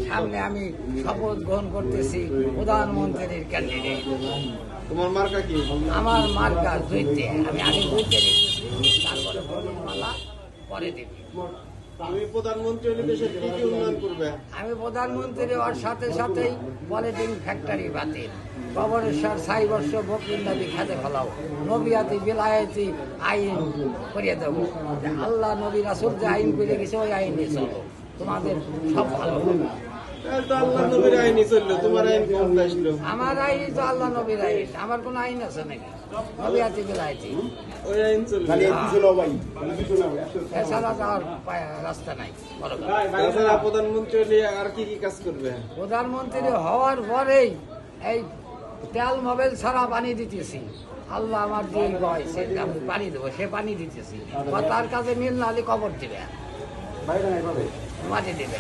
সামনে আমি শপথ গ্রহণ করতেছি প্রধানমন্ত্রীর ক্যান্ডিডেট। তোমার মার্কা কি? আমার মার্কা দুইতে, আমি আগে দুইতে রেখেছি, তারপরে হলুদ মালা পরে দেবি। তুমি প্রধানমন্ত্রী হলে দেশের কি কি উন্নয়ন করবে? আমি প্রধানমন্ত্রী হওয়ার সাথে সাথেই পলিথিন ফ্যাক্টরি বাতিল, কবরেশ্বর 6 বর্ষ বকরির নবী খেতে ফেলাও, নবিয়াতি বিলায়াতি আইন করিয়ে দেবো। আল্লাহ নবী রাসূল যে আইন করে গেছে ওই আইনে চলো, তোমাদের সব ভালো হবে। তাহলে তো আল্লাহ নবীর আইনই চললো, তোমার আইন কোন আসলো? আমার আইনই তো আল্লাহ নবীর আইন, আমার কোনো আইন আছে নাকি? নবিয়াতি বিলায়াতি ওই আইন চললো। এছাড়া যাওয়ার রাস্তা নাই। বলো তো। তাছাড়া প্রধানমন্ত্রী হলে আর কি কি কাজ করবে? প্রধানমন্ত্রী হওয়ার পরেই এই তেল মোবাইল ছাড়া পানি দিতেছি। আল্লাহ আমার যে বয় সে আমি পানি দেবো, সে পানি দিতেছি। তার কাছে মিল না হলে কবর দিবে, মাটি দিবে।